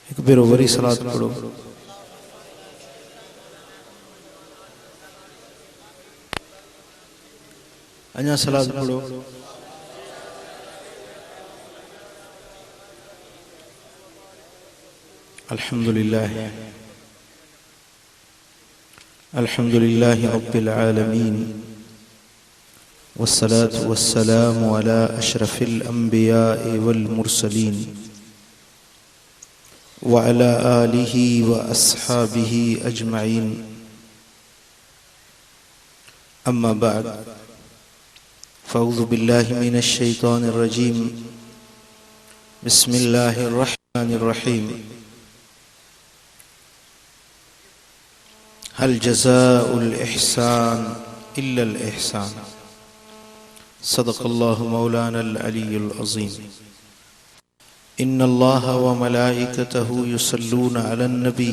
एक बेरो वरी सलात पढ़ो। अञा सलात पढ़ो। अल्हम्दुलिल्लाह अल्हम्दुलिल्लाह रब्बिल आलमीन वस्सलातु वस्सलामु अला अशरफिल अंबिया'i वल मुरसलीन व अला आलिहि व अस्हाबिहि अजमईन। अम्मा बाद फ़अऊज़ु बिल्लाहि मिनश शैतानिर रजीम। बिस्मिल्लाहिर रहमानिर रहीम। हल जज़ाउल इहसान इल्लल इहसान। सदक़ल्लाहु मौलानल अलीयुल अज़ीम। इन्नल्लाह व मलाइकतहु युसल्लूना अलन नबी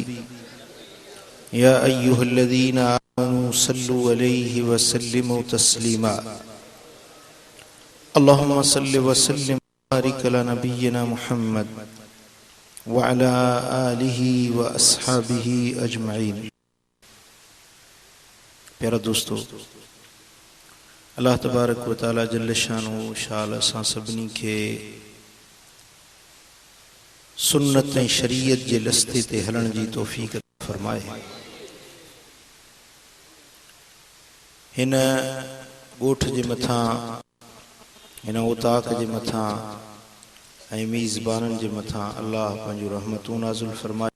या अय्युहल्लज़ीना आमनू सल्लु अलैहि व सल्लिमू तस्लीमा। अल्लाहुम्मा सल्लि व सल्लिम बारिक अला नबिय्यिना मुहम्मद व अला आलिहि व अस्हाबिहि अजमईन। प्यारा दोस्तों, अल्लाह तबारक व तआला जल्ल शानु शाल असां सभिनी खे सुन्नत ऐं शरीयत जे लस्ते ते हलण जी तौफ़ीक़ फरमाए। हिन ॻोठ जे मथां, हिन उताक जे मथां ऐं मीज़बाननि जे मथां अल्लाह पंहिंजूं रहमतूं नाज़िल फरमाए।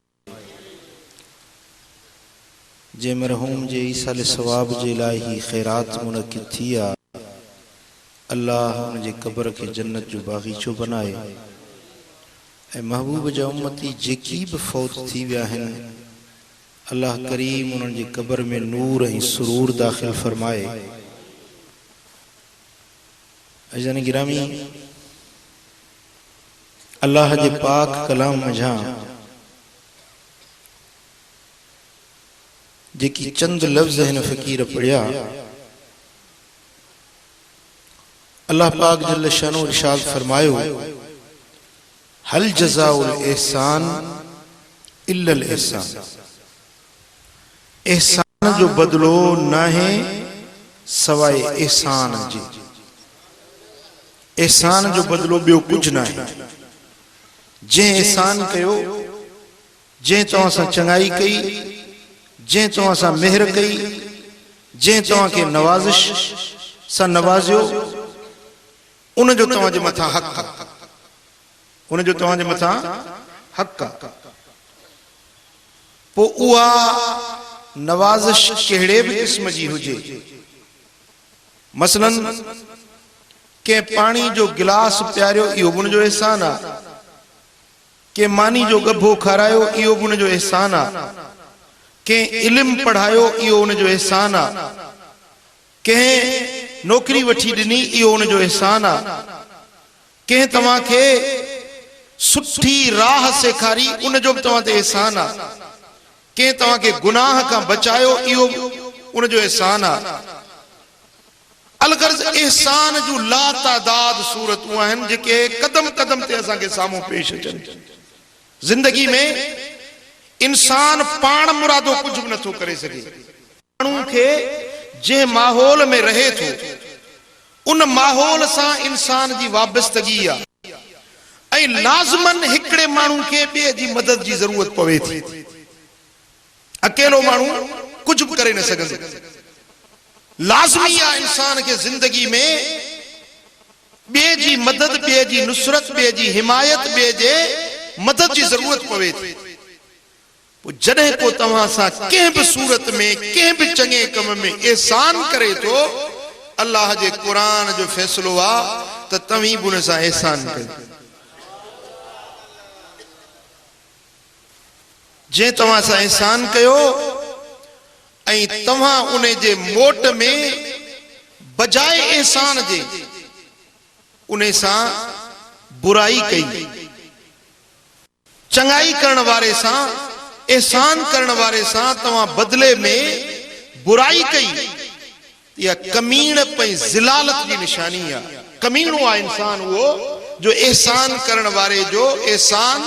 जे मरहूम जे ईसाल सवाब जे लाइ ही ख़ैरात मुनक़िद थी आहे, अल्लाह उन जे क़ब्र खे जन्नत जो बाग़ीचो बनाए ऐं महबूब जा उम्मती जेकी बि फ़ौत थी विया आहिनि, अल्लाह करीम उन्हनि जे क़ब्र में नूर ऐं सुरूर दाख़िल फरमाए। अज़ीज़ान गिरामी, अल्लाह जे पाक कलाम मझां जेकी चंद लफ्ज़ हिन फ़कीर पढ़िया, अल्लाह पाक जल्ल शानो इरशाद फरमायो, हल जज़ाउल एहसान इल्लल एहसान। एहसान जो बदलो ना है सवाए एहसान जे। एहसान जो बदलो बियो कुछ ना है। जे एहसान कयो, जे तव्हां सां चङाई कई, जे तव्हां सां मेहर कई, जे तव्हां खे नवाज़िश सां नवाज़ियो, उन जो तव्हां जे मथां हक़ आहे। उन जो तव्हां जे मथां हक़ आहे। पोइ उहा नवाज़िश कहिड़े बि क़िस्म जी हुजे, मसलन के पाणी जो गिलास पियारियो, इहो बि उन जो एहसान आहे। के मानी जो गभो खारायो, इहो बि उन जो एहसान आहे। के इल्म पढ़ायो, इहो उन जो एहसान आहे। कंहिं नौकरी वठी ॾिनी, इहो उन जो एहसान आहे। कंहिं तव्हां खे सुठी राह सेखारी, उन जो बि तव्हां ते एहसान आहे। कंहिं तव्हां खे गुनाह खां बचायो, इहो उन जो एहसान आहे। अलगर्ज़ एहसान जूं लातादाद सूरतूं आहिनि जेके कदम कदम ते असांखे साम्हूं पेश अचनि। ज़िंदगी में इंसान पाण मुरादो कुझु बि नथो करे सघे। माण्हू खे जंहिं माहौल में रहे थो, उन माहौल सां इंसान जी वाबस्तगी आहे ऐं लाज़मन हिकिड़े माण्हू खे ॿिए जी मदद जी ज़रूरत पवे थी। अकेलो माण्हू कुझु बि करे न सघंदो। लाज़मी आहे इंसान खे ज़िंदगी में ॿिए जी मदद, ॿिए जी नुसरत, ॿिए जी हिमायत, ॿिए जे मदद जी ज़रूरत पवे थी। पोइ जॾहिं को तव्हां सां कंहिं बि सूरत में, कंहिं बि चङे कम में एहसान करे थो, अल्लाह जे क़ुरान जो फ़ैसिलो आहे त तव्हीं बि उन सां एहसान कयो। जे तव्हां सां एहसान कयो ऐं तव्हां उन जे मोट में बजाए एहसान जे उन सां बुराई कई, चङाई करण वारे सां, एहसान करण वारे सां तव्हां बदले में बुराई कई, या कमीण पे ज़िलालत की निशानी है। कमीणो आहे इंसान वो जो एहसान करण वारे जो एहसान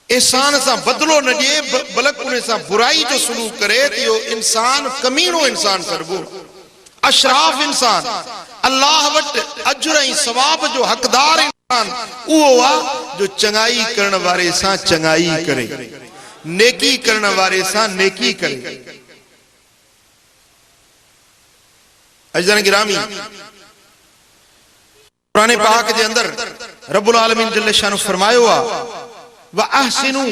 एहसान से बदलो न जे बल्कि उन से बुराई जो सलूक करे तो इंसान कमीनो इंसान सरबो अशराफ इंसान अल्लाह वट अजर ऐं सवाब जो हकदार इंसान वो जो चंगाई करण वारे से चंगाई करे नेकी करण वारे से नेकी करे। अजदान गिरामी कुरान पाक के अंदर रब्बुल आलमीन जल्ल शानु फरमायो आ व अहसिनु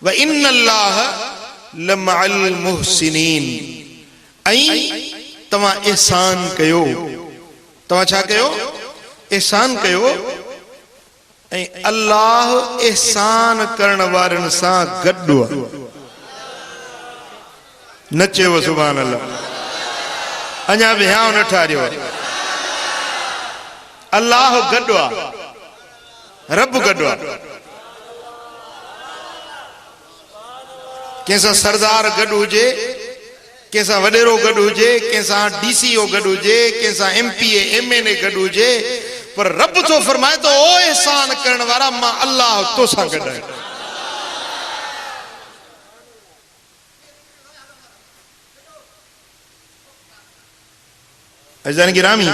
व इन्नल्लाह लमअल मुहसिनीन ऐं तवा एहसान कयो तवा छा कयो एहसान कयो ऐं अल्लाह एहसान करण वारन सा गड्डो नचेव सुभान अल्लाह अञा विहाव न ठारियो अल्लाह गड्डो रब गड्डो कैसा सरदार गड्डो हुजे कैसा वडेरो गड्डो हुजे कैसा डीसीओ गड्डो हुजे कैसा एमपीए एमएनए गड्डो हुजे पर रब तो फरमाए तो ओ एहसान करण वारा मां अल्लाह तो सा गड्डो है। अज़ान गिरामी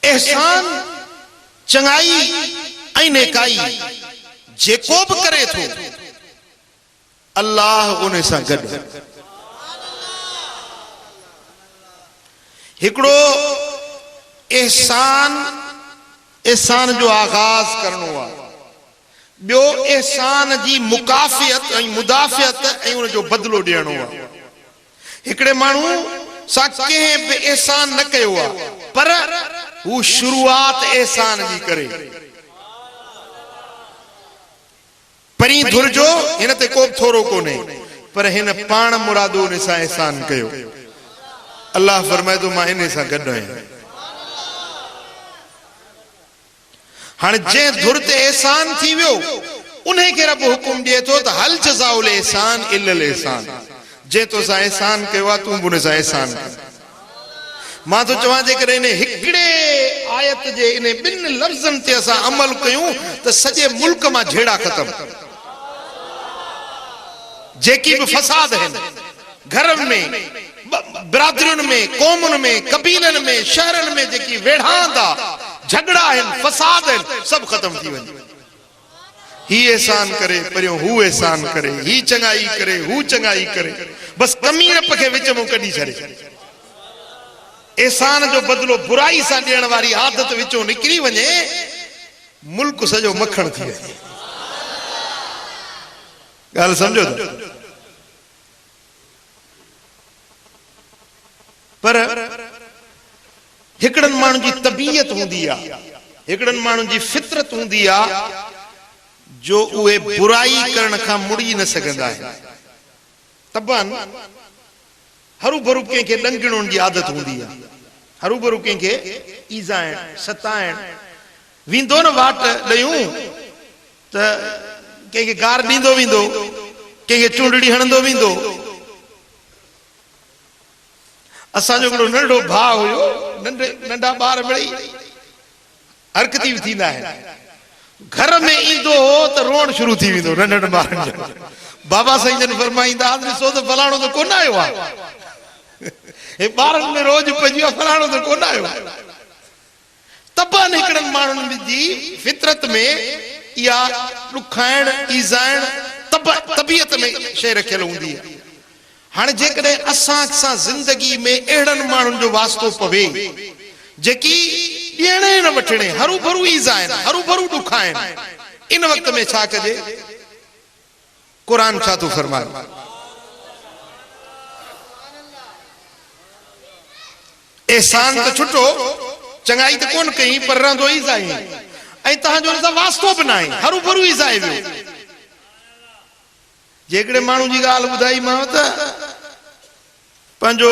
एहसान चंगाई ऐं नेकाई जेको भी करे थो अल्लाह उन सां गॾु हिकिड़ो एहसान जो आगाज करणो आहे ॿियो एहसान जी मुकाफ़ियत ऐं मुदाफ़ियत ऐं उन जो बदिलो ॾियणो आहे। हिकिड़े माण्हू सां कंहिं बि एहसान न कयो आहे पर हू शुरूआत एहसान जी करे परी धुरजो हिन ते को थोरो कोन्हे पर हिन पाण मुरादो उन सां एहसान कयो। अल्लाह फरमाए तो मां इन सां गॾु आहियां। हाणे जंहिं धुर ते एहसान थी वियो उन खे रब हुकुम ॾिए थो त हल जज़ाउल एहसान इल्लल एहसान जे तो सा एहसान कयो आहे तूं उन सां एहसान कर। मां तो चवां जेकर इन हिकिड़े आयत जे इन ॿिनि लफ़्ज़नि ते असां अमल कयूं त सॼे मुल्क मां झेड़ा ख़तम जेकी भी फसाद है घरन में बिरादरियुनि में कौमुनि में कबीलनि में शहरनि में जेकी वेढ़ांदा झगड़ा है फसाद है सब खत्म थी वञे। ही एहसान करे परियों हू एहसान करे ही चंगाई करे हू चंगाई करे बस कमीनप खे विच में कढी छॾे। एहसान जो बदलो बुराई सां ॾियण वारी आदत विचों निकिरी वञे मुल्क सॼो मखण थी वञे। ॻाल्हि सम्झो पर हिकिड़नि माण्हुनि जी तबीयत हूंदी आहे हिकिड़नि माण्हुनि जी फितरत हूंदी आहे जो उहे बुराई करण खां मुड़ी न सघंदा आहिनि। तबन हरू भरू कंहिंखे ॾंगिणुनि जी आदत हूंदी आहे हरू भरू कंहिंखे ईज़ाइण सताइण वेंदो न वाट ॾयूं त कंहिंखे गार ॾींदो वेंदो कंहिंखे चूंडड़ी हणंदो वेंदो। असांजो हिकिड़ो नंढो भाउ हुयो नंढा ॿार मिड़ई हरकती बि थींदा आहिनि घर में ईंदो हो त रोअण शुरू थी वेंदो नंढनि ॿारनि जो। बाबा साईं जन फरमाईंदा ॾिसो त फलाणो त कोन आयो आहे हे ॿारनि में रोज़ पइजी आहे फलाणो त कोन आयो आहे। तबन हिकिड़नि माण्हुनि जी फितरत में इहा ॾुखाइण ईज़ाइण तबियत में शइ रखियल हूंदी आहे। हाणे जेकॾहिं असां सां ज़िंदगी में अहिड़नि माण्हुनि जो वास्तो पवे जेकी ॾियणे न वठणे हरू भरू ईज़ाइनि हरू भरू ॾुखाइनि इन वक़्त में छा कजे? क़ुरान छा थो फरमाए? एहसान त छुटो चङाई त कोन कई पर रहंदो ईज़ाई ऐं तव्हांजो हुन सां वास्तो बि न आहे हरू भरू ईज़ाए वियो। जेकॾहिं माण्हू जी ॻाल्हि ॿुधाईमांव त पंहिंजो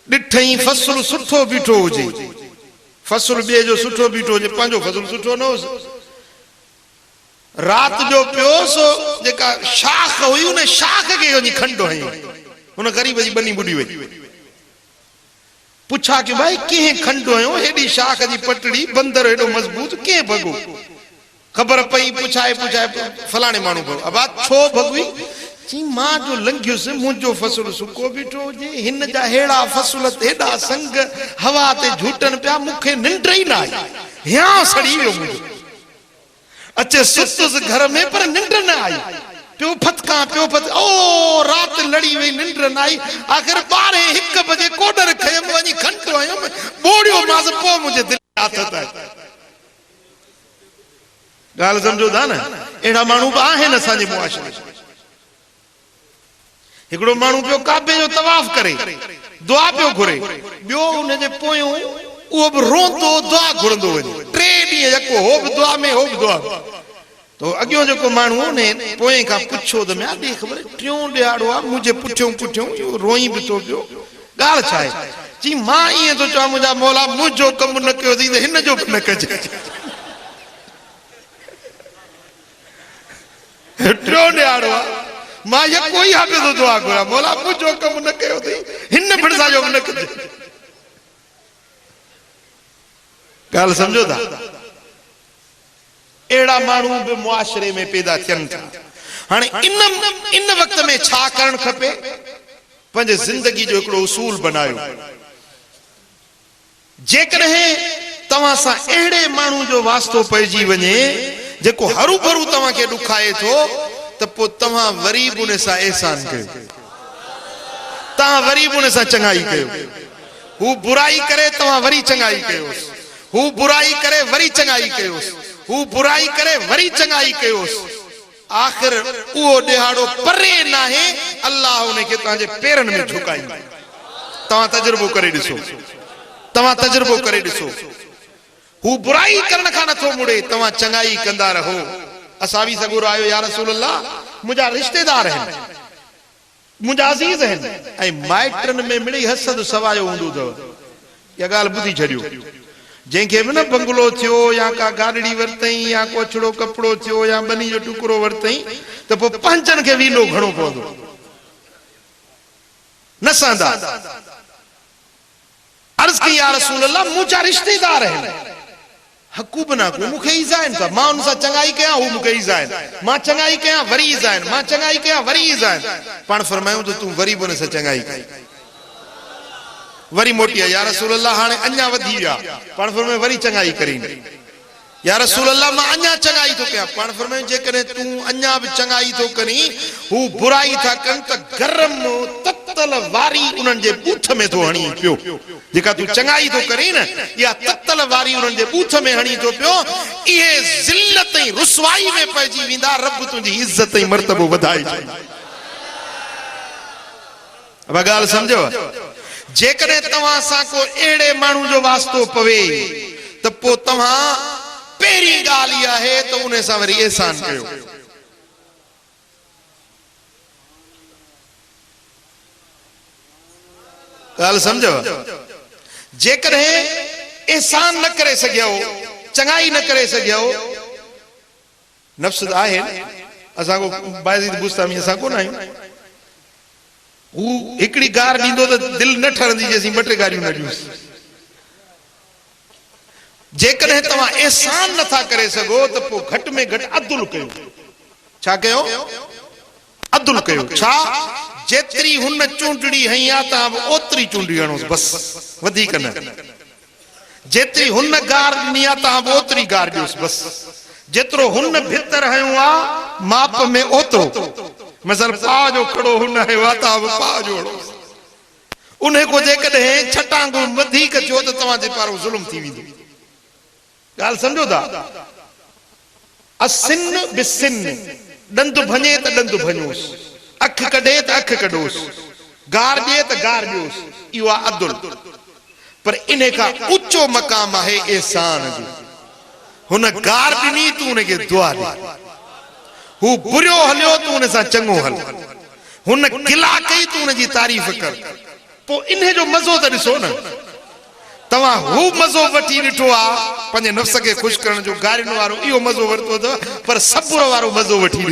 ॾिठई फ़सुलु सुठो बीठो हुजे फ़सुलु ॿिए जो सुठो बीठो हुजे पंहिंजो फ़सुलु सुठो न हुजे राति जो पियो सो जेका शाख हुई उन शाख खे वञी खंडो हई हुन ग़रीब जी बनी ॿुॾी वई। पुछा कि भाई कंहिं खंडो हयो हेॾी शाख जी पटड़ी बंदर हेॾो मज़बूत कंहिं भॻो? खबर पई पुछाए फलाणे माण्हू भॻो अबा छो भॻवी जी मां जो लंघियुसि मुंहिंजो फसल सुको बीठो हुजे हिन जा हेड़ा फसल हेड़ा संग हवा ते झूटन पिया मूंखे निंड ई न आई हिया सड़ी वियो मुंहिंजो अचे सुतुसि घर में पर निंड न आई प्यो फतका ओ रात लड़ी वई निंड न आई आखिर 12-1 बजे कोडर खयम वञी खंड आयम बोड़ियो मास पो मुंहिंजे दिल आथत आहे गाल समझो था न एड़ा माण्हू बि आहिनि असांजे मुआशरे हिकिड़ो माण्हू पियो काबे जो तवाफ करे दुआ पियो घुरे ॿियो उनजे पोयों उहो बि रोंदो दुआ घुरंदो वञे 3 ॾींहं यको हो बि दुआ में हो बि दुआ तो अॻियो जेको माण्हू ने पोएं खां पुछो त म्या ॾे ख़बर टियों ॾियारो आहे मुंहिंजे पुठियों रोई बि थो पियो ॻाल्हि छा आहे जी मां ईअं थो चवां मुंहिंजा मौला मुंहिंजो कमु न कयो अथई त हिन जो बि न कजे टियों ॾियारो आहे मां यको ई हाफ़िज़ थो दुआ घुरां मौला मुंहिंजो कमु न कयो अथई हिन फिरसा जो बि न कजे ॻाल्हि सम्झो था एड़ा माण्हू भी मुआशरे में पैदा थियन था हाने इन वक्त में छा करण खपे पंहिंजे जिंदगी जो हिकिड़ो उसूल बनायो जेकॾहिं तव्हां सां अहिड़े माण्हू जो वास्तो पइजी वञे जेको हरू भरू तव्हां खे ॾुखाए थो त पोइ तव्हां वरी बि उन सां एहसान कयो तव्हां वरी बि उन सां चङाई कयो हू बुराई करे तव्हां वरी चङाई कयोसि हू बुराई करे वरी चङाई कयोसि हू बुराई करे वरी चङाई कयोसि आखिर उहो ॾिहाड़ो परे न आहे अल्लाह उन खे तव्हांजे पेरनि में झुकाई तव्हां तजुर्बो करे ॾिसो हू बुराई करण खां नथो मुड़े तव्हां चङाई कंदा रहो असां बि सगुर आयो या रसूल अल्लाह मुंहिंजा रिश्तेदार आहिनि मुंहिंजा अज़ीज़ आहिनि ऐं माइटनि में मिड़ी हसद सवायो हूंदो अथव इहा ॻाल्हि ॿुधी छॾियो जंहिंखे बि न बंगलो थियो या का गाॾड़ी वरितई या कोछड़ो कपिड़ो थियो या बनी जो टुकड़ो वरितई त पोइ पंहिंजनि खे वीलो घणो पवंदो न सहंदा अर्ज़ कई या रसूल अल्लाह मुंहिंजा रिश्तेदार आहिनि हक़ू बि न को मूंखे ईज़ा आहिनि त मां उन सां चङाई कयां हू मूंखे ईज़ा आहिनि मां चङाई कयां वरी ईज़ा आहिनि मां चङाई कयां वरी ईज़ा आहिनि पाण फरमायूं त तूं वरी बि उन सां चङाई कई वरी मोटी या रसूल अल्लाह हाने अन्या वधी विया पाण फरमायो वरी चङाई करीं या रसूल अल्लाह मां अन्या चङाई थो कयां पाण फरमायो जेकॾहिं तूं अन्या बि चङाई थो करीं हू बुराई था कनि त गरम ततल वारी उन्हनि जे बूथ में थो हणी पियो जेका तूं चङाई थो करीं न इहा ततल वारी उन्हनि जे बूथ में हणी थो पियो इहे ज़िल्लत ऐं रुसवाई में पइजी वेंदा रब तुंहिंजी इज़त ऐं मर्तबो वधाए अब ॻाल्हि सम्झो जेकॾहिं तव्हां सां को अहिड़े माण्हू जो वास्तो पवे त पोइ तव्हां पहिरीं ॻाल्हि इहा आहे त उन सां वरी एहसान कयो ॻाल्हि सम्झो जेकॾहिं एहसान न करे सघियो चङाई न करे सघियो नफ़्स आहे असां को बायज़ीद बुस्तामी असां कोन आहियूं हू हिकिड़ी गार ॾींदो त दिलि न ठरंदी जेसीं 2-3 गारियूं न ॾियूंसि जेकॾहिं तव्हां एहसान नथा करे सघो त पोइ घटि में घटि अदुल कयो छा कयो अदुल कयो छा जेतिरी हुन चूंडड़ी हई आहे तव्हां ओतिरी चूंडड़ी हणोसि बसि वधीक न जेतिरी हुन गार ॾिनी आहे तव्हां ओतिरी गार ॾियोसि बसि जेतिरो हुन भितर हयो आहे माप में ओतिरो मसर पा जो खड़ो हुन है वाता पा जो उन्हें को जेकॾहिं छटांगो वधीक थियो त तव्हां जे पारो ज़ुल्म थी वेंदो ॻाल्हि सम्झो था असिन बिसिन ॾंद भञे त ॾंद भञोसि अख कढे त अख कढोसि गार ॾिए त गार ॾियोसि इहो आहे अदुल पर इन खां ऊचो मक़ाम आहे एहसान जो हुन गार ॾिनी तूं उनखे दुआ ॾे हू बुरियो हलियो तूं उन सां चङो हल हुन गिला कई तूं उन जी तारीफ़ कर पोइ इन जो मज़ो त ॾिसो न तव्हां हू मज़ो वठी ॾिठो आहे पंहिंजे नफ़्स खे ख़ुशि करण जो गारियुनि वारो इहो मज़ो वरितो अथव पर सबुर वारो मज़ो वठी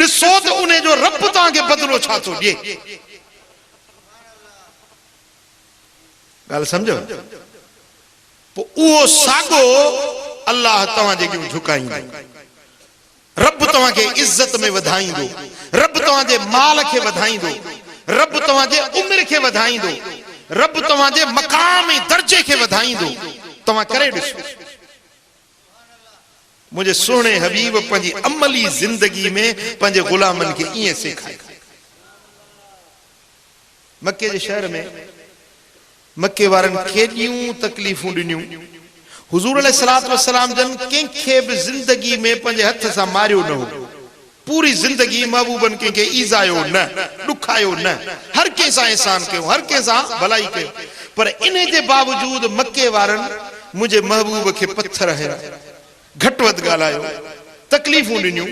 ॾिसो त उन जो रब तव्हांखे बदिलो छा थो ॾिए ॻाल्हि सम्झो पोइ उहो साॻो अल्लाह तव्हांजे अॻियां झुकाईंदो, रब तव्हांखे इज्जत में वधाईंदो, रब तव्हांजे माल खे वधाईंदो, रब तव्हांजे उम्र खे वधाईंदो, रब तव्हांजे मकाम ऐं दर्जे खे वधाईंदो। तव्हां करे ॾिसो। मुझे सोने हबीब पंहिंजी अमली जिंदगी में पंहिंजे गुलामन खे ईअं सेखारियो। मक्के जे शहर में मक्के वारनि केॾियूं तकलीफ़ूं ॾिनियूं। हुज़ूर अलैहिस्सलातु वस्सलाम जन कंहिंखे बि जिंदगी में पंहिंजे हथ सां मारियो न हो। पूरी जिंदगी महबूबन कंहिंखे ईज़ायो न, ॾुखायो न, हर कंहिं सां एहसान कयो, हर कंहिं सां भलाई कयो। पर इन जे बावजूद मक्के वारनि मुंहिंजे महबूब खे पत्थर हया, घटि वधि ॻाल्हायो, तकलीफ़ूं ॾिनियूं।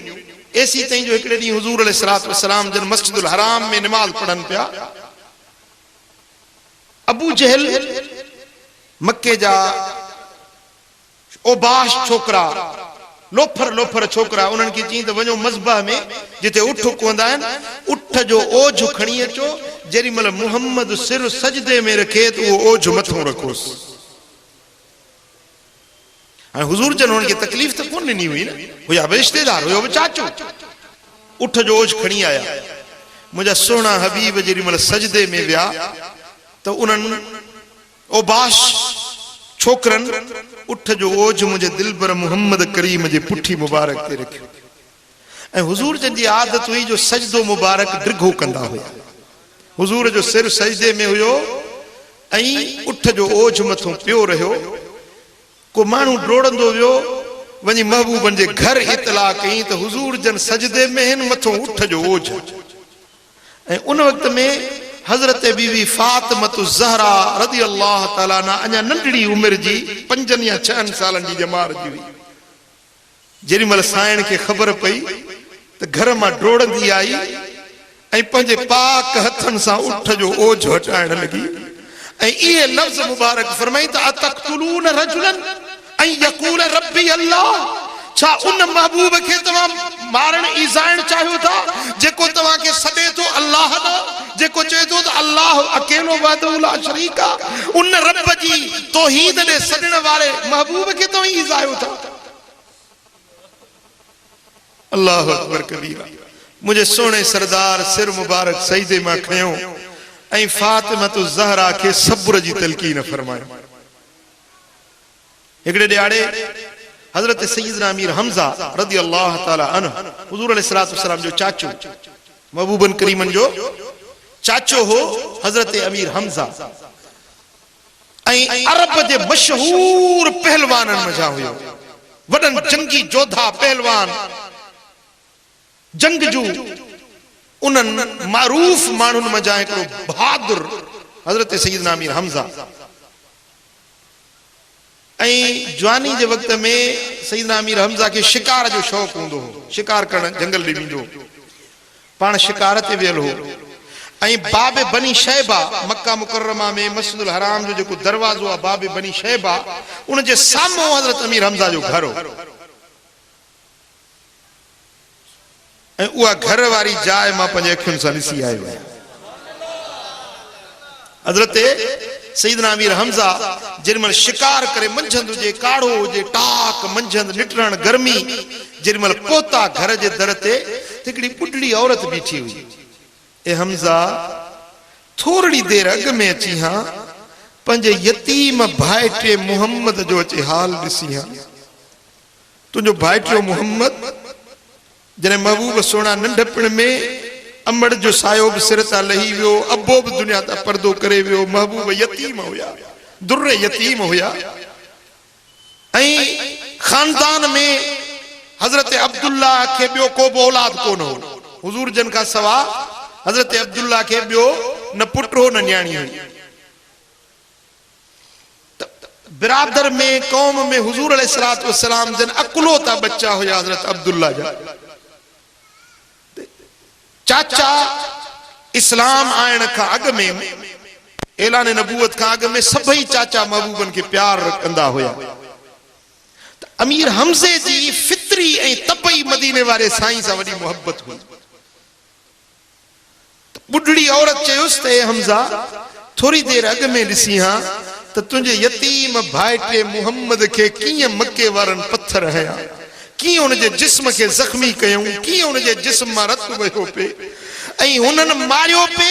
एसी ताईं जो हिकिड़े ॾींहुं हुज़ूर अलैहिस्सलातु वस्सलाम जन मस्जिदुल हराम में निमाज़ पढ़नि पिया। अबू जहल मक्के जा ओबाश छोकरा, लोफर लोफर छोकरा, उन्हनि खे चई त वञो मज़बह में जिते उठ कोंदा आहिनि, उठ जो ओझ खणी अचो। जेॾी महिल मुहम्मद सिर सजदे में रखे त उहो ओझ मथो रखोसि। हाणे हुज़ूर जन हुननि खे तकलीफ़ त कोन ॾिनी हुई न, हुया बि रिश्तेदार, हुयो बि चाचो। उठ जो ओझ खणी आया। मुंहिंजा सुहिणा हबीब जेॾी महिल सजदे में विया त उन्हनि ओबाश छोकरनि उठ जो ओझ मुंहिंजे दिलबर मुहम्मद करीम जे पुठी मुबारक ते रखियो। ऐं हुज़ूर जन जी आदत हुई जो सजदो मुबारक डिघो कंदा हुया। हुज़ूर जो सिर सजदे में हुयो ऐं उठ जो ओझ मथो पियो रहियो। को माण्हू डोड़ंदो वियो, वञी महबूबन जे घर इतला कई त हुज़ूर जन सजदे में हिन, मथो उठ जो ओझ। ऐं उन वक़्त में हज़रत बीवी फातिमतु ज़हरा रज़ी अल्लाह ताला अन्हा अञा नंढड़ी उमिरि जी 5 या 6 सालनि जी ॼमार जी हुई। जेॾी महिल साइण खे ख़बर पई त घर मां डोड़ंदी आई ऐं पंहिंजे पाक हथनि सां उठ जो ओझ हटाइण लॻी ऐं इहे लफ़्ज़ मुबारक फरमाई त अतक़्तुलून रजुलन ऐं यक़ूल रब्बी अल्लाह। छा उन महबूब खे तव्हां मारण ईज़ाइण चाहियो था जेको तव्हांखे सॾे थो अल्लाह ॾांहुं, जेको चए थो त अल्लाह अकेलो वहदहु ला शरीक आहे। उन रब जी तौहीद ॾे सॾण वारे महबूब खे तव्हां ईज़ायो था। अल्लाहु अकबर कबीरा। मुंहिंजे सोणे सरदार सिर मुबारक सजदे मां खयो ऐं फातिमतु ज़हरा खे सब्र जी तलकीन फरमायो। हिकिड़े ॾियारे हज़रत सय्यदना अमीर हमज़ा रज़ी अल्लाह ताला अन्हु, हुज़ूर अलैहिस्सलातु वस्सलाम जो चाचो, महबूबन करीमन जो चाचो हो हज़रत अमीर हमज़ा, ऐं अरब जे मशहूर पहलवाननि मझा हुयो। वॾनि जंगी जोधा पहलवान, जंगजू, उन्हनि मारूफ माण्हुनि मझा हिकिड़ो बहादुर हज़रत सय्यदना अमीर हमज़ा। ऐं जवानी जे वक़्त में सय्यदना अमीर हमज़ा खे शिकार जो शौक़ु हूंदो हो, शिकार करण जंगल ॾे वेंदो, पाण शिकार ते वियल हो। ऐं बाबे बनी शैबा, मक्का मुकर्रमा में मस्जिदुल हराम जो जेको दरवाज़ो आहे बाबे बनी शैबा, उन जे साम्हूं हज़रत अमीर हमज़ा जो घर हो। ऐं उहा घर वारी जाइ मां पंहिंजे अखियुनि सां ॾिसी आयो आहियां। हज़रत सय्यदना अमीर हमज़ा जेॾी महिल शिकार करे मंझंदि हुजे, काढ़ो हुजे, टाक मंझंदि निटरण गर्मी, जेॾी महिल पहुता घर जे दर ते हिकिड़ी ॿुढड़ी औरत बीठी हुई। ए हमज़ा, थोरी देरि अॻ में अची हा, पंहिंजे यतीम भाइटे मुहम्मद जो अचे हाल ॾिसी हा। तुंहिंजो भाइटियो मुहम्मद जॾहिं महबूब सोना नंढपण में अमड़ जो सायो बि सिर तां लही वियो, अबो बि दुनिया तां पर्दो करे वियो, महबूब यतीम हुया, दुर्रे यतीम हुया। ऐं खानदान में हज़रत अब्दुल्ला खे ॿियो को बि औलाद कोन हो। हुज़ूर जन खां सवाइ हज़रत अब्दुल्ला खे ॿियो न पुट हो न न्याणी हुई। बिरादर में कौम में हुज़ूर अलैहिस्सलातु वस्सलाम जन अकुलोता बच्चा हुया हज़रत अब्दुल्ला जा। चाचा इस्लाम आयण खां अॻ में, ऐलान नबूवत खां अॻ में सभई चाचा महबूबन खे प्यार कंदा हुया। अमीर हमज़े जी फितरी ऐं तबई मदीने वारे साईं सां वॾी मोहब्बत हुई। ॿुढड़ी औरत चयुसि त ए हमज़ा, थोरी देरि अॻ में ॾिसी हा त त तुझे यतीम भाइटे मुहम्मद के किए मक्के वारन पत्थर हया, किए उनके जिस्म के जख्मी कयूं, किए उनके जिस्म मां रत वयो पे ऐं उन्हनि मारियो पे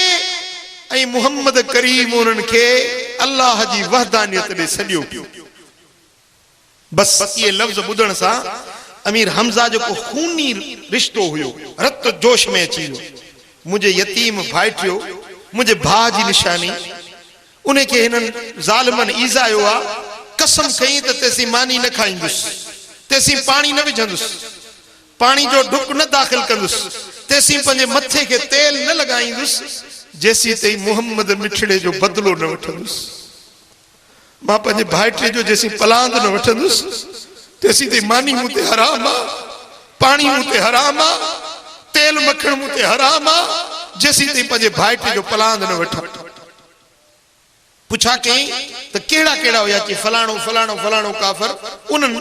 ऐं मुहम्मद करीम उन्हनि के अल्लाह जी वहदानियत ॾे सॼियो पियो। बस ये लफ्ज़ ॿुधण सां अमीर हमज़ा जो को खूनी रिश्तो हुयो रत जोश में अची वियो। मुझे यतीम भाइटियो, मुझे भाउ जी निशानी, उन के हिननि ज़ालिमनि ईज़ायो आ। कसम कई त तेसी मानी न खाईंदुसि, तेसी पानी न विझंदुसि, पानी जो ढुक न दाखिल कंदुसि, तेसी पंहिंजे मथे के तेल न लगाईंदुसि, जेसी ताईं मुहम्मद मिठड़े जो बदलो न वठंदुसि। मां पंहिंजे भाइटे जो जेसी पलांद न वठंदुसि, तेसी ताईं मानी मूं ते हराम आ, पानी मूं ते हराम आ, तेल मखण मूं ते हराम आ, जेसी ताईं पंहिंजे भाइटे जो पलांद न वठां। पुछा कई त केड़ा केड़ा हुया कि फलाणो फलाणो फलाणो काफर। उन्हनि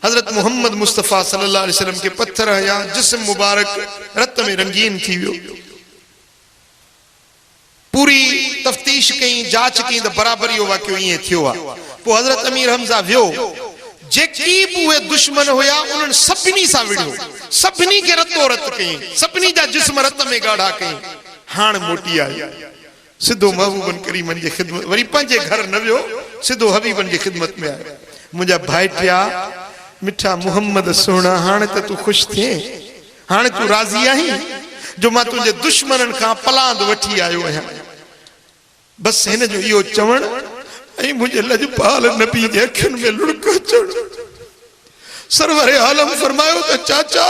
हजरत मोहम्मद मुस्तफ़ा सल्लल्लाहु अलैहि वसल्लम के पत्थर हया, जिस्म मुबारक रत में रंगीन थी वियो। पूरी तफ्तीश कई, जांच कई त बराबरि इहो वाक़ियो ईअं थियो आहे। पोइ हजरत अमीर हमज़ा वियो, जेकी बि उहे दुश्मन हुया उन्हनि सभिनी सां विढ़ियो, सभिनी खे रतो रत कई, सभिनी जा जिस्म रत में ॻाढ़ा कई। हाणे मोटी आई, सिधो महबूबन करीमन जी ख़िदमत, वरी पंहिंजे घर न वियो, सिधो हबीबन जी ख़िदमत में आयो। मुंहिंजा भाइटिया मिठा मुहम्मद सोना, हाणे त तूं ख़ुशि थिए, हाणे तूं राज़ी आहीं जो मां तुंहिंजे दुश्मननि खां पलांद वठी आयो आहियां। बस हिन जो इहो चवण ऐं मुंहिंजे लजपाल नबी जे अखियुनि में लुड़क अचण। सरवरे आलम फरमायो त चाचा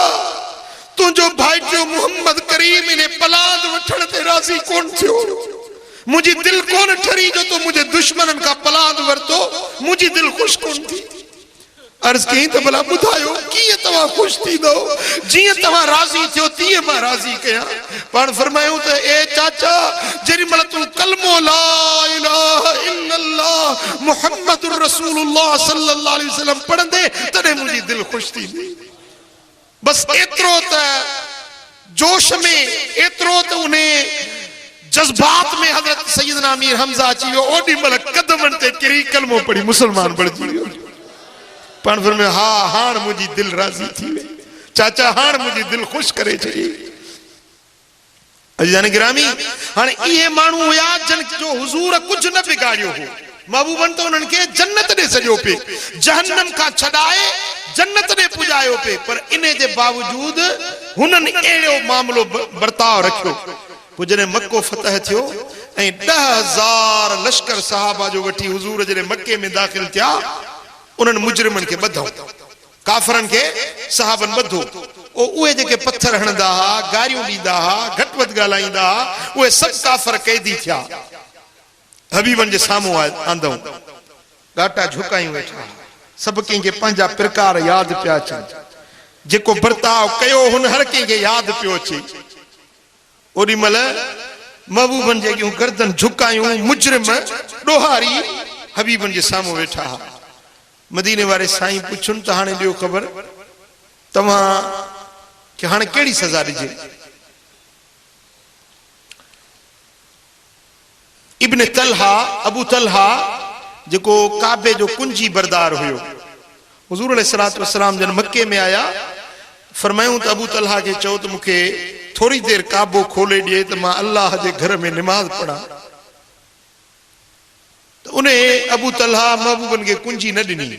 तुंहिंजो भाइटियो मुहम्मद करीम इन पलांद वठण ते राज़ी कोन थियो। मुझी दिल कोन ठरी जो तो मुझे दुश्मनन का पलांद वरतो, मुझी दिल खुश कोन थी। अर्ज कई तो भला बुधायो किए तवा खुश थी दो, जिए तवा राजी थियो तिए मां राजी कया। पण फरमायो तो ए चाचा जेरी मल तू कलमो ला इलाहा इल्लल्लाह मुहम्मदुर रसूलुल्लाह सल्लल्लाहु अलैहि वसल्लम पढ़ंदे तने मुझी दिल खुश थी। बस एतरो त जोश में, एतरो त उन्हें जज्बात में हजरत सैयदना अमीर हमज़ा अची वियो। ओडी मल कदमन ते किरी कलमो पढ़ी मुसलमान बणजी वियो। पण फिर में हा हाण मुझी दिल राजी थी वे, चाचा हाण मुझी दिल खुश करे छई। अजीजान गिरामी, हाणे इहे माण्हू हुया जन जो हुजूर कुछ न बिगाड़ियो हो। महबूबन तो उन्हनि खे जन्नत ॾे सॼो पे, जहन्नम खां छॾाए जन्नत ॾे पुॼायो पे। पर इन जे बावजूद हुननि अहिड़ो मामलो बर्ताव रखियो। पोइ जॾहिं मक्को फतह थियो ऐं 10,000 लश्कर सहाबा जो वठी हुजूर जॾहिं मक्के में दाख़िल थिया, उन्हनि मुजरिमनि खे ॿधो, काफ़रनि खे सहाबनि ॿधो। उहे जेके पत्थर हणंदा हुआ, गारियूं ॾींदा हुआ, घटि वधि ॻाल्हाईंदा हुआ, उहे सभु काफ़र कैदी थिया। हबीबनि जे साम्हूं आंदऊं, घाटा झुकायूं वेठा, सभु कंहिंखे पंहिंजा प्रकार यादि पिया अचनि। जेको बर्ताव कयो हुन हर कंहिंखे यादि पियो अचे। ओॾी महिल महबूबन जे अॻियूं गर्दन झुकायूं, मुजरिम ॾोहारी हबीबन जे साम्हूं वेठा हुआ। मदीने वारे साईं पुछनि त हाणे ॾियो ख़बर तव्हां खे हाणे कहिड़ी सज़ा ॾिजे। इब्न तलहा, अबू तलहा जेको काबे जो कुंजी बरदार हुयो, हुजूर अलैहिस्सलातु वस्सलाम जन मक्के में आया, फरमायूं त अबू तलहा के चओ त मूंखे थोड़ी देर काबो खोले ॾिए त मां अल्लाह जे घर में निमाज़ पढ़ा। तो उन्हें अबू तलहा महबूबन के कुंजी न ॾिनी,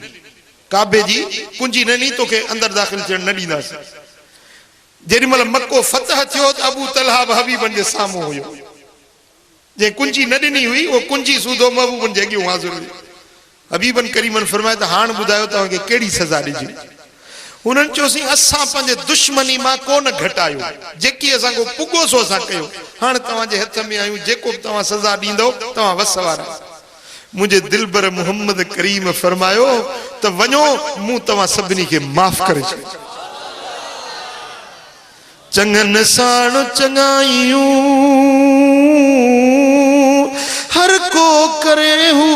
काबे जी कुंजी न ॾिनी, तोखे अंदर दाख़िल थियण न ॾींदासीं। जेॾी महिल मक्को फतह थियो त अबू तलहा बि हबीबन जे साम्हूं हुयो। जे कुंजी न ॾिनी हुई उहो कुंजी सूदो महबूबन जे अॻियूं हाज़िर हुई। हबीबन करीमन फरमाए त हाणे ॿुधायो तव्हांखे कहिड़ी सज़ा ॾिजे। उन्हनि चयोसीं असां पंहिंजे दुश्मनी मां कोन घटायो, जेकी असांखे पुॻो सो असां कयो, हाणे तव्हांजे हथ में आहियूं, जेको बि तव्हां सज़ा ॾींदो तव्हां वस वारा। मुझे दिलबर मोहम्मद करीम फरमायो त वञो, मूं तव्हां सभिनी खे माफ़ करे छॾियो। चङनि साण चङायूं हर को करे हू,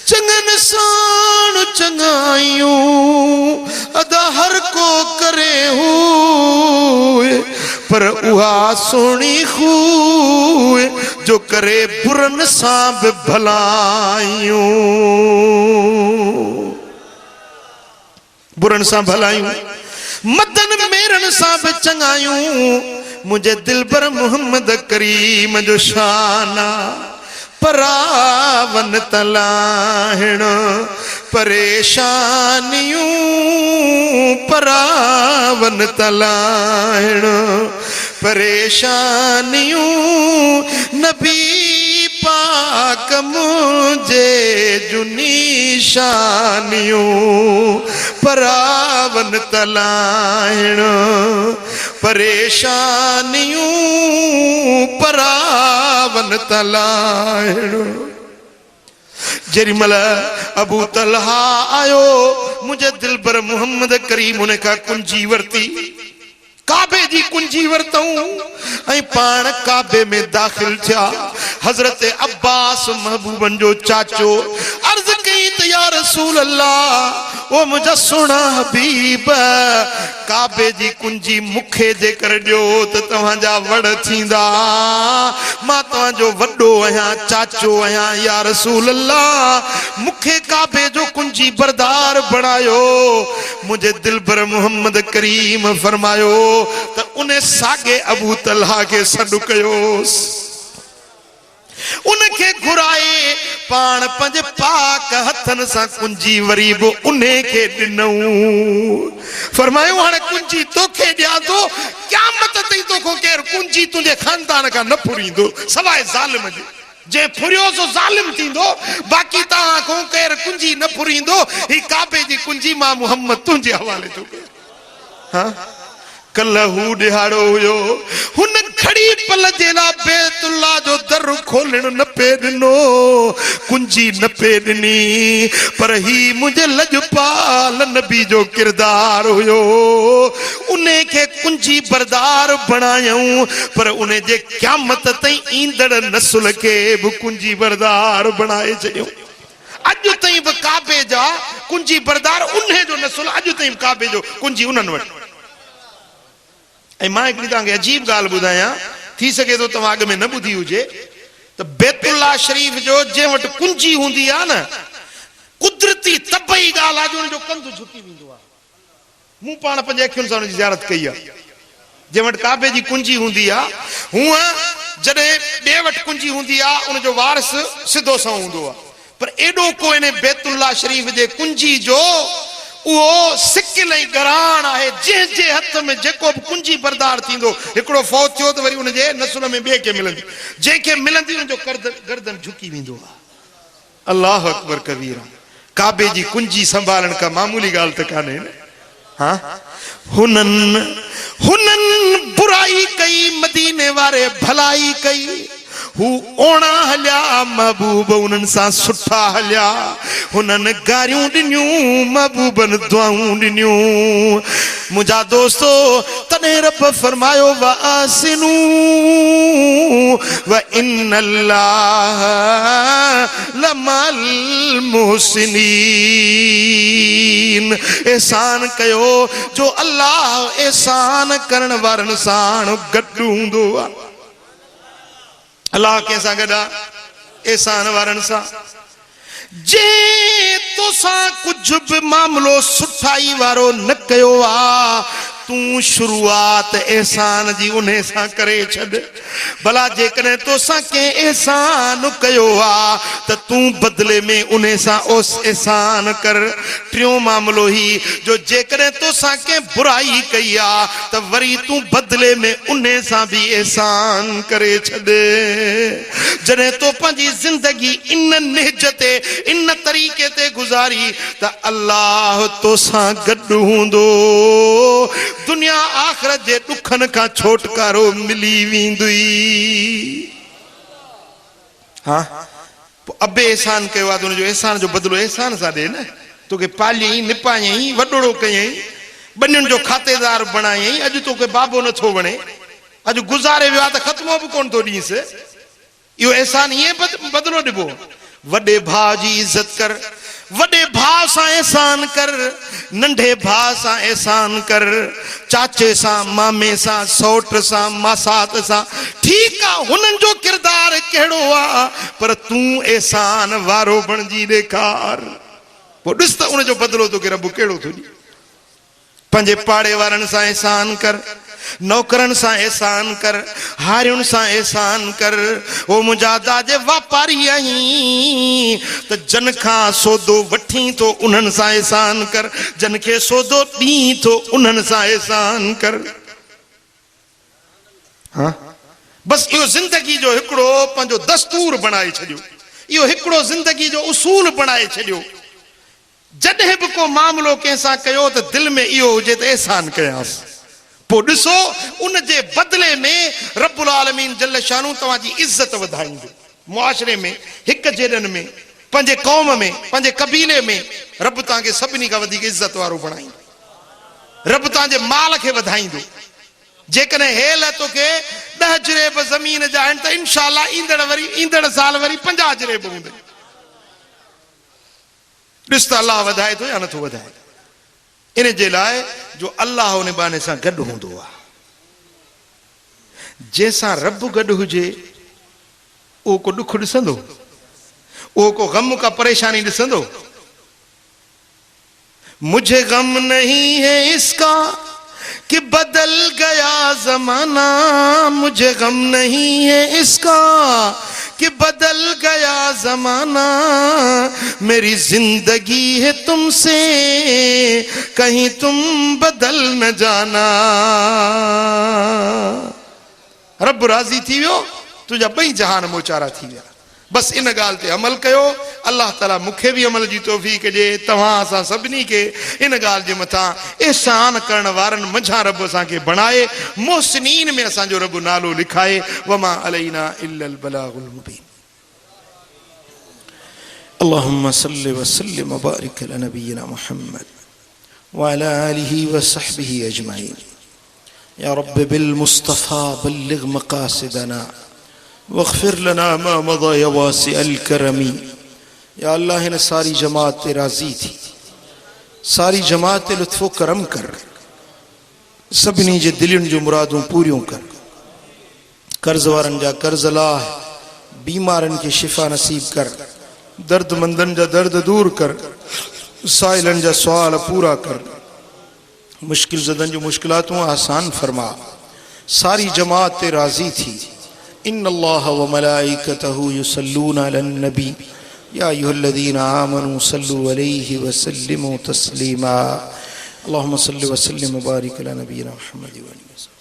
चङनि साण चङायूं अदा हर को करे हू, पर उहा सोणी खूह जो करे बुरन सां बि भलायूं, बुरन सां भलायूं, मदन मेरन सां बि चङायूं। मुझे दिलबर मोहम्मद करीम जो शाना परावन तलाहिण परेशानियूं, परावन तलाहिण परेशानियूं। नबी पाक मुझे जुनी शानियूं परावन तलाहिण परेशानियूं, परावन तलाहिण। जेरी मल अबू तलहा आयो मुझे दिलबर मोहम्मद करीम उन का कुंजी वरती, काबे जी कुंजी वरतऊं ऐं पाण काबे में दाखिल थिया। हजरत अब्बास महबूबन जो चाचो अर्ज कई त या रसूल अल्लाह, ओ मुझा सोना हबीब, काबे जी कुंजी मुखे जे कर दियो त तव्हांजा वड़ थींदा, मां तव्हांजो वड्डो आहियां, चाचो आहियां। या रसूल अल्लाह, मुखे काबे जो कुंजी बरदार बणायो। मुझे दिलबर मोहम्मद करीम फरमायो त उन सागे अबू तलहा के सॾु कयोसि, उनके घुराए पाण पंज पाक हथन सां कुंजी वरी बि उन्हे के ॾिनऊं। फरमायो हाणे कुंजी तोखे ॾियां थो, क़यामत ताईं तोखो केरु कुंजी तुंहिंजे खानदान खां न फुरींदो सवाइ ज़ालिम जे। जे फुरियो सो ज़ालिम थींदो, बाक़ी तव्हां खां केरु कुंजी न फुरींदो। ही काबे जी कुंजी मां मोहम्मद तुंहिंजे हवाले थो कयां। हाँ कल हू ॾिहाड़ो हुयो, हुन खड़ी पल जे लाइ बैतुल्लाह जो दर खोलण न पे ॾिनो, कुंजी न पे ॾिनी, पर ही मुंहिंजे लॼपाल नबी जो किरदार हुयो। उन खे कुंजी बरदार बणायऊं, पर उन जे क़यामत ताईं ईंदड़ नस्ल खे बि कुंजी बरदार बणाए छॾियऊं। अॼु ताईं बि काबे जा कुंजी बरदार उन्हे जो नस्ल, अॼु ताईं काबे जो कुंजी उन्हनि वटि। ऐं मां हिकिड़ी तव्हांखे अजीब ॻाल्हि ॿुधायां, थी सघे थो तव्हां अॻ में न ॿुधी हुजे, त बैतुल्लाह शरीफ़ जो जंहिं वटि कुंजी हूंदी आहे न, कुदरती तबई ॻाल्हि आहे जो हुनजो कंधु झुकी वेंदो आहे। मूं पाण पंहिंजे अखियुनि सां हुनजी ज़ियारत कई आहे। जंहिं वटि काबे जी कुंजी हूंदी आहे, हूअं जॾहिं ॿिए वटि कुंजी हूंदी आहे उनजो वारिस सिधो सां हूंदो आहे, पर एॾो को इन बैतुल्लाह शरीफ़ जे कुंजी जो उहो सिकिल ऐं गराण आहे। जंहिंजे हथ में जेको बि कुंजी बरदार थींदो, हिकिड़ो फौत थियो त वरी उनजे नस्ल में ॿिए खे मिलंदी, जंहिंखे मिलंदी उनजो गर्दन झुकी वेंदो आहे। अल्लाह अकबर कबीरा। काबे जी कुंजी संभालण का मामूली ॻाल्हि त कान्हे न। हाँ हुननि बुराई कई, मदीने वारे भलाई कई, हू ओणा हलिया, महबूब उन्हनि सां सुठा हलिया। हुननि गारियूं ॾिनियूं, महबूबनि दुआऊं ॾिनियूं। मुंहिंजा दोस्तो, तॾहिं रब फरमायो वासिनू व इन्नल्लाह लमल मुहसिनीन। एहसान कयो जो अल्लाह एहसान करण वारनि सां गॾु हूंदो आहे। अल्लाह कंहिंसां गॾु आहे? एहसान वारनि सां। जे तोसां कुझु बि मामिलो सुठाई वारो न कयो आहे, तूं शुरूआत एहसान जी उन सां करे छॾ। भला जेकॾहिं तोसां कंहिं एहसान कयो आहे त तूं बदिले में उन सां ओस एहसान कर। टियों मामिलो ही जो जेकॾहिं तोसां कंहिं बुराई कई आहे त वरी तूं बदिले में उन सां बि एहसान करे छॾ। जॾहिं तो पंहिंजी ज़िंदगी इन निहज ते, इन तरीक़े ते गुज़ारी त अल्लाह तोसां गॾु हूंदो। दुनिया आख़िरत जे ॾुखनि खां छोटकारो मिली वेंदुई। हाँ अबे एहसान कयो आहे त हुनजो एहसान जो बदिलो एहसान सां ॾे न। तोखे पालियईं, निपायईं, वॾोड़ो कयईं, ॿनियुनि जो खातेदार बणायईं, अॼु तोखे बाबो नथो वणे, अॼु गुज़ारे वियो आहे त ख़त्मो बि कोन थो ॾींसि। इहो एहसान ईअं बदिलो ॾिबो? वॾे भाउ जी इज़त कर, वॾे भाउ सां एहसान कर, नंढे भाउ सां एहसान कर, चाचे सां, मामे सां, सौट सां, मासात सां। ठीकु आहे, हुननि जो किरदारु कहिड़ो आहे, पर तूं एहसान वारो बणजी ॾेखार, पोइ ॾिस त उनजो बदिलो तोखे रब कहिड़ो थो ॾे। पंहिंजे पाड़े वारनि सां एहसान कर, नौकरनि सां एहसान कर, हारियुनि सां एहसान कर। ओ मुंहिंजा दाजे वापारी आहीं त जन खां सौदो वठी थो उन्हनि सां एहसान कर, जन खे सौदो ॾीं थो उन्हनि सां एहसान कर। हाँ, बस इहो ज़िंदगी जो हिकिड़ो पंहिंजो दस्तूर बणाए छॾियो, इहो हिकिड़ो ज़िंदगी जो उसूल बणाए छॾियो। जॾहिं बि को मामिलो कंहिंसां कयो त दिलि में इहो हुजे त एहसान कयांसि, पोइ ॾिसो उन जे बदिले में रब्बुल आलमीन जल शानू तव्हांजी इज़त वधाईंदो। मुआशरे में, हिक जहिड़नि में, पंहिंजे क़ौम में, पंहिंजे कबीले में रब तव्हांखे सभिनी खां वधीक इज़त वारो बणाईंदो। रब तव्हांजे माल खे वधाईंदो। जेकॾहिं हेल तोखे 10 जरेब ज़मीन जा आहिनि त इंशाअल्लाह ईंदड़ साल वरी 50 जरेब हूंदे। ॾिस त अलाह वधाए थो या नथो वधाए। इन जे लाइ जो अलाह उन बहाने सां गॾु हूंदो आहे, जंहिंसां रब गॾु हुजे उहो को ॾुख ॾिसंदो, उहो को ग़म का परेशानी ॾिसंदो। मुझे गम नहीं है इसका कि बदल गया जमाना, मुझे गम नहीं है इसका कि बदल गया जमाना, मेरी जिंदगी है तुमसे कहीं तुम बदल न जाना। रब राज़ी थी वियो, तुझा ॿई जहान मोचारा थी विया। बस इन ॻाल्हि ते अमल कयो। अल्लाह ताला मूंखे बि अमल जी तौफ़ीक़ ॾे, तव्हां असां सभिनी खे इन ॻाल्हि जे मथां एहसान करण वारनि मंझां रब असांखे बणाए, मोहसिनीन में असांजो रब नालो लिखाए। वमा अलैना इल्लल बलागुल मुबीन। अल्लाहुम्मा सल्लि व सल्लिम व बारिक अला नबियिना मुहम्मद व अला आलिहि व सहबिहि अजमईन। या रब बिल मुस्तफा बल्लिग मकासिदना वग़फिर लना मा मदा या वासिअल करमी। या अल्लाह हिन सारी जमात ते राज़ी थी, सारी जमात ते लुत्फ़ो करम कर, सभिनी जे दिलनि जूं मुरादूं पूरियूं कर। कर्ज़ वारनि जा कर्ज़ लाह, बीमारनि खे शिफ़ा नसीब कर, दर्दमंदनि जा दर्द दूर कर, साइलनि जा सुवाल पूरा कर, मुश्किल ज़दनि जूं मुश्किलातूं आसान फरमा। सारी जमात ते राज़ी थी। इन्नल्लाह व मलाइकतहु युसल्लूना अलन नबी या अय्युहल्लज़ीना आमनू सल्लु अलैहि व सल्लिमू तस्लीमा। अल्लाहुम्मा सल्लि व सल्लिम व बारिक अला नबियिना मुहम्मद व आलिहि।